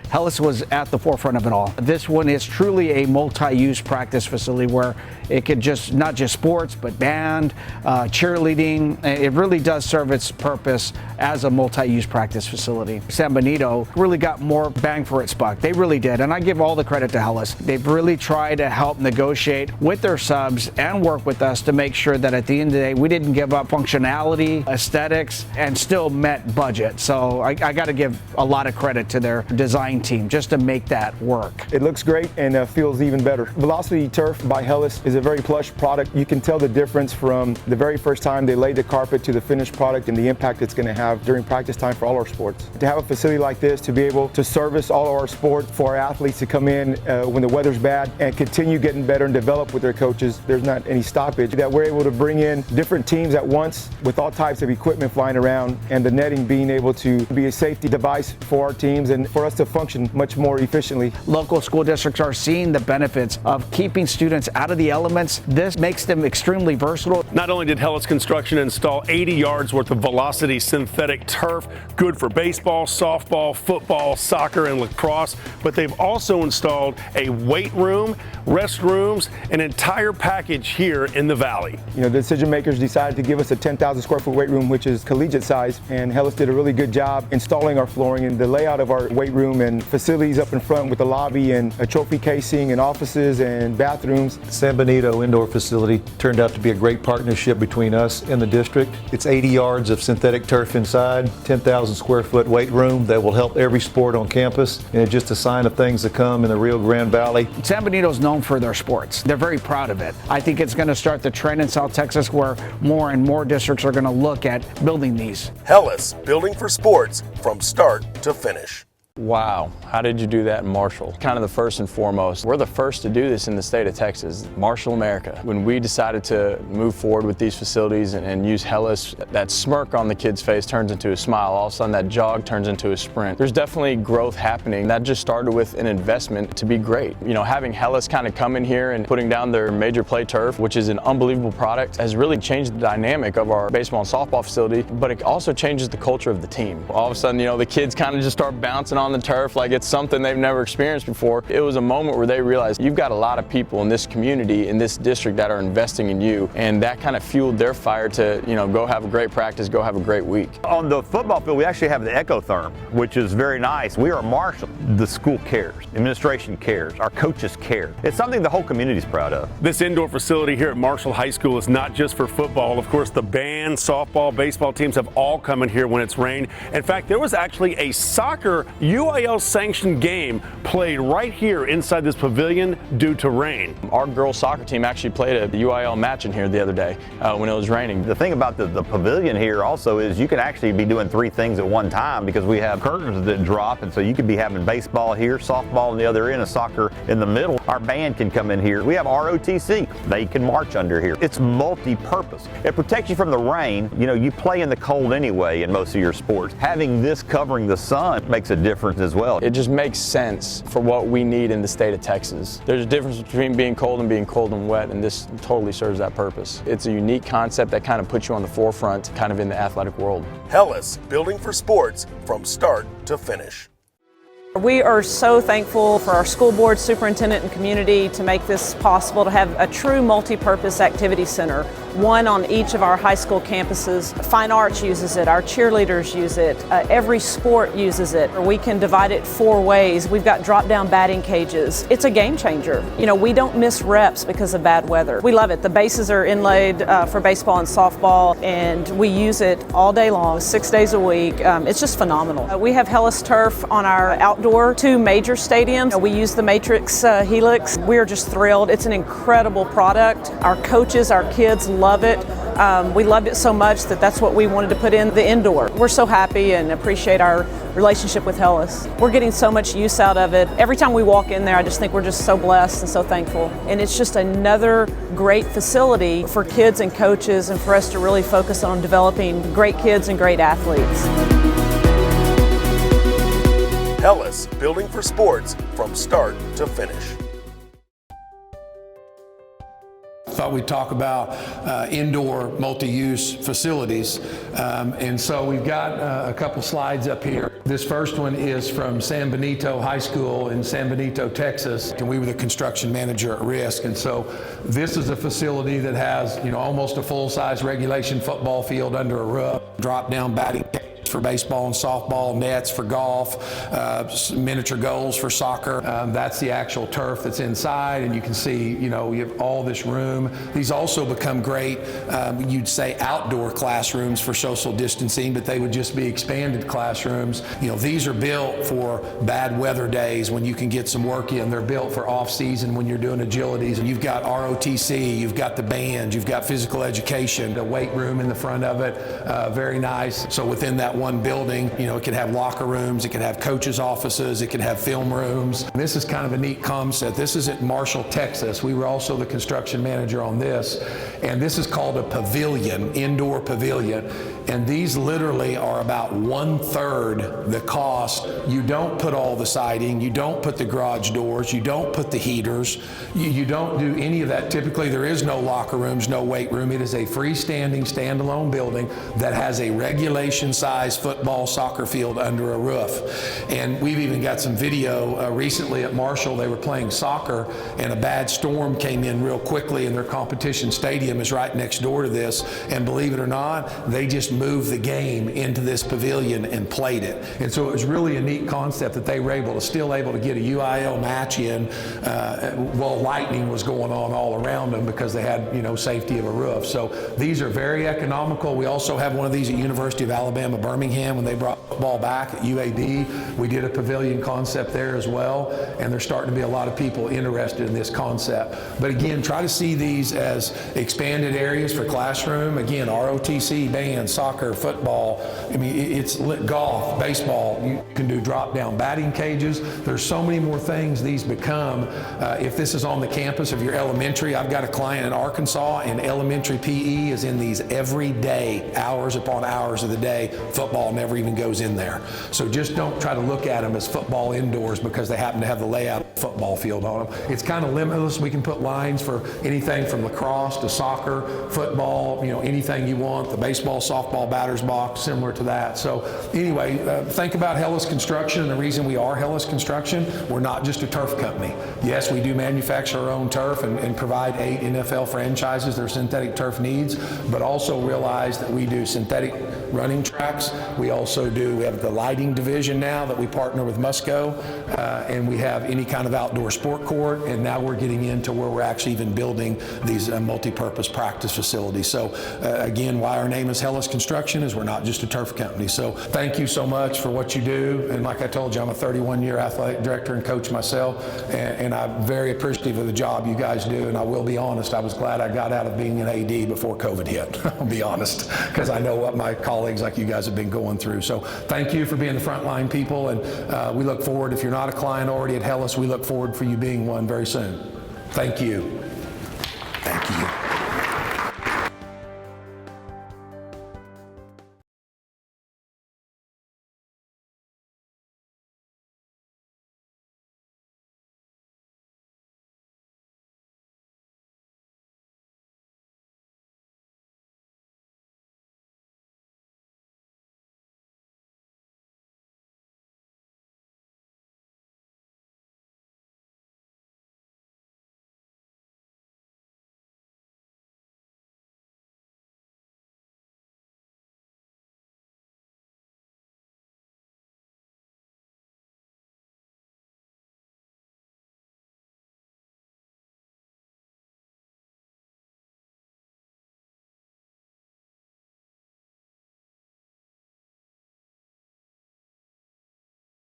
Hellas was at the forefront of it all. This one is truly a multi-use practice facility where it could just, not just sports, but band, cheerleading. It really does serve its purpose as a multi-use practice facility. San Benito really got more bang for its buck. They really did, and I give all the credit to Hellas. They've really tried to help negotiate with their subs and work with us to make sure that at the end of the day, we didn't give up functionality, aesthetics, and still met budget. So I got to give a lot of credit to their design team just to make that work. It looks great and feels even better. Velocity Turf by Hellas is a very plush product. You can tell the difference from the very first time they laid the carpet to the finished product and the impact it's going to have during practice time for all our sports. To have a facility like this, to be able to service all of our sport, for our athletes to come in when the weather's bad and continue getting better and develop with their coaches, there's not any stoppage. That we're able to bring in different teams at once with all types of equipment flying around, and the netting being able to be a safety device for our teams and for us to function much more efficiently. Local school districts are seeing the benefits of keeping students out of the elements. This makes them extremely versatile. Not only did Hellas Construction install 80 yards worth of Velocity synthetic turf, good for baseball, softball, football, soccer, and lacrosse, but they've also installed a weight room, restrooms, an entire package here in the Valley. You know, the decision makers decided to give us a 10,000 square foot weight room, which is collegiate size, and Hellas did a really good job installing our flooring and the layout of our weight room and facilities up in front with a lobby and a trophy casing and offices and bathrooms. San Benito indoor facility turned out to be a great partnership between us and the district. It's 80 yards of synthetic turf inside, 10,000 square foot weight room that will help every sport on campus, and it's just a sign of things to come in the Rio Grande Valley. San Benito is known for their sports. They're very proud of it. I think it's going to start the trend in South Texas where more and more districts are going to look at building these. Hellas, building for sports from start to finish. Wow, how did you do that in Marshall? Kind of the first and foremost. We're the first to do this in the state of Texas, Marshall, America. When we decided to move forward with these facilities and use Hellas, that smirk on the kid's face turns into a smile. All of a sudden that jog turns into a sprint. There's definitely growth happening. That just started with an investment to be great. You know, having Hellas kind of come in here and putting down their major play turf, which is an unbelievable product, has really changed the dynamic of our baseball and softball facility, but it also changes the culture of the team. All of a sudden, you know, the kids kind of just start bouncing on the turf like it's something they've never experienced before. It was a moment where they realized you've got a lot of people in this community, in this district that are investing in you, and that kind of fueled their fire to, you know, go have a great practice, go have a great week. On the football field, we actually have the Ecotherm, which is very nice. We are Marshall. The school cares, administration cares, our coaches care. It's something the whole community is proud of. This indoor facility here at Marshall High School is not just for football. Of course, the band, softball, baseball teams have all come in here when it's rained. In fact, there was actually a soccer UIL sanctioned game played right here inside this pavilion due to rain. Our girls soccer team actually played a UIL match in here the other day when it was raining. The thing about the pavilion here also is you can actually be doing three things at one time because we have curtains that drop, and so you could be having baseball here, softball on the other end, and soccer in the middle. Our band can come in here. We have ROTC. They can march under here. It's multi-purpose. It protects you from the rain. You know, you play in the cold anyway in most of your sports. Having this covering the sun makes a difference as well. It just makes sense for what we need in the state of Texas. There's a difference between being cold and wet, and this totally serves that purpose. It's a unique concept that kind of puts you on the forefront kind of in the athletic world. Hellas, building for sports from start to finish. We are so thankful for our school board, superintendent, and community to make this possible, to have a true multi-purpose activity center, one on each of our high school campuses. Fine arts uses it, our cheerleaders use it, every sport uses it. We can divide it 4 ways. We've got drop-down batting cages. It's a game changer. You know, we don't miss reps because of bad weather. We love it. The bases are inlaid for baseball and softball, and we use it all day long, 6 days a week. It's just phenomenal. We have Hellas turf on our outdoor 2 major stadiums. We use the Matrix Helix. We're just thrilled. It's an incredible product. Our coaches, our kids love it. We loved it so much that that's what we wanted to put in the indoor. We're so happy and appreciate our relationship with Hellas. We're getting so much use out of it. Every time we walk in there, I just think we're just so blessed and so thankful. And it's just another great facility for kids and coaches, and for us to really focus on developing great kids and great athletes. Hellas, building for sports from start to finish. thought we'd talk about indoor multi-use facilities. And so we've got a couple slides up here. This first one is from San Benito High School in San Benito, Texas. And we were the construction manager at risk. And so this is a facility that has, almost a full-size regulation football field under a roof, drop-down batting for baseball and softball, nets for golf, miniature goals for soccer. That's the actual turf that's inside, and you can see, you have all this room. These also become great, you'd say outdoor classrooms for social distancing, but they would just be expanded classrooms. These are built for bad weather days when you can get some work in. They're built for off-season when you're doing agilities. And you've got ROTC, you've got the band, you've got physical education, the weight room in the front of it, very nice. So within that one building, it could have locker rooms, it could have coaches' offices, it could have film rooms. And this is kind of a neat concept. This is at Marshall, Texas. We were also the construction manager on this. And this is called a pavilion, indoor pavilion. And these literally are about 1/3 the cost. You don't put all the siding, you don't put the garage doors, you don't put the heaters, you don't do any of that. Typically there is no locker rooms, no weight room. It is a freestanding, standalone building that has a regulation size football, soccer field under a roof. And we've even got some video recently at Marshall. They were playing soccer and a bad storm came in real quickly, and their competition stadium is right next door to this. And believe it or not, they just moved the game into this pavilion and played it. And so it was really a neat concept that they were still able to get a UIL match in while lightning was going on all around them because they had, safety of a roof. So these are very economical. We also have one of these at University of Alabama, Birmingham, when they brought football back at UAB. We did a pavilion concept there as well, and there's starting to be a lot of people interested in this concept. But again, try to see these as expanded areas for classroom. Again, ROTC, band, soccer, football. I mean, it's golf, baseball. You can do drop-down batting cages. There's so many more things these become. If this is on the campus of your elementary, I've got a client in Arkansas, and elementary PE is in these every day, hours upon hours of the day. Football never even goes in there. So just don't try to look at them as football indoors because they happen to have the layout of a football field on them. It's kind of limitless. We can put lines for anything from lacrosse to soccer, football, anything you want, the baseball, softball, batter's box, similar to that. So anyway, think about Hellas Construction, and the reason we are Hellas Construction, we're not just a turf company. Yes, we do manufacture our own turf and provide 8 NFL franchises their synthetic turf needs, but also realize that we do synthetic running tracks. We have the lighting division now that we partner with Musco, and we have any kind of outdoor sport court, and now we're getting into where we're actually even building these multi-purpose practice facilities. So again, why our name is Hellas Construction is we're not just a turf company. So thank you so much for what you do, and like I told you, I'm a 31-year athletic director and coach myself, and I'm very appreciative of the job you guys do, and I will be honest, I was glad I got out of being an AD before COVID hit. I'll be honest, because I know what my colleagues like you guys have been going through. So thank you for being the frontline people, and we look forward, if you're not a client already at Hellas, we look forward for you being one very soon. Thank you. Thank you.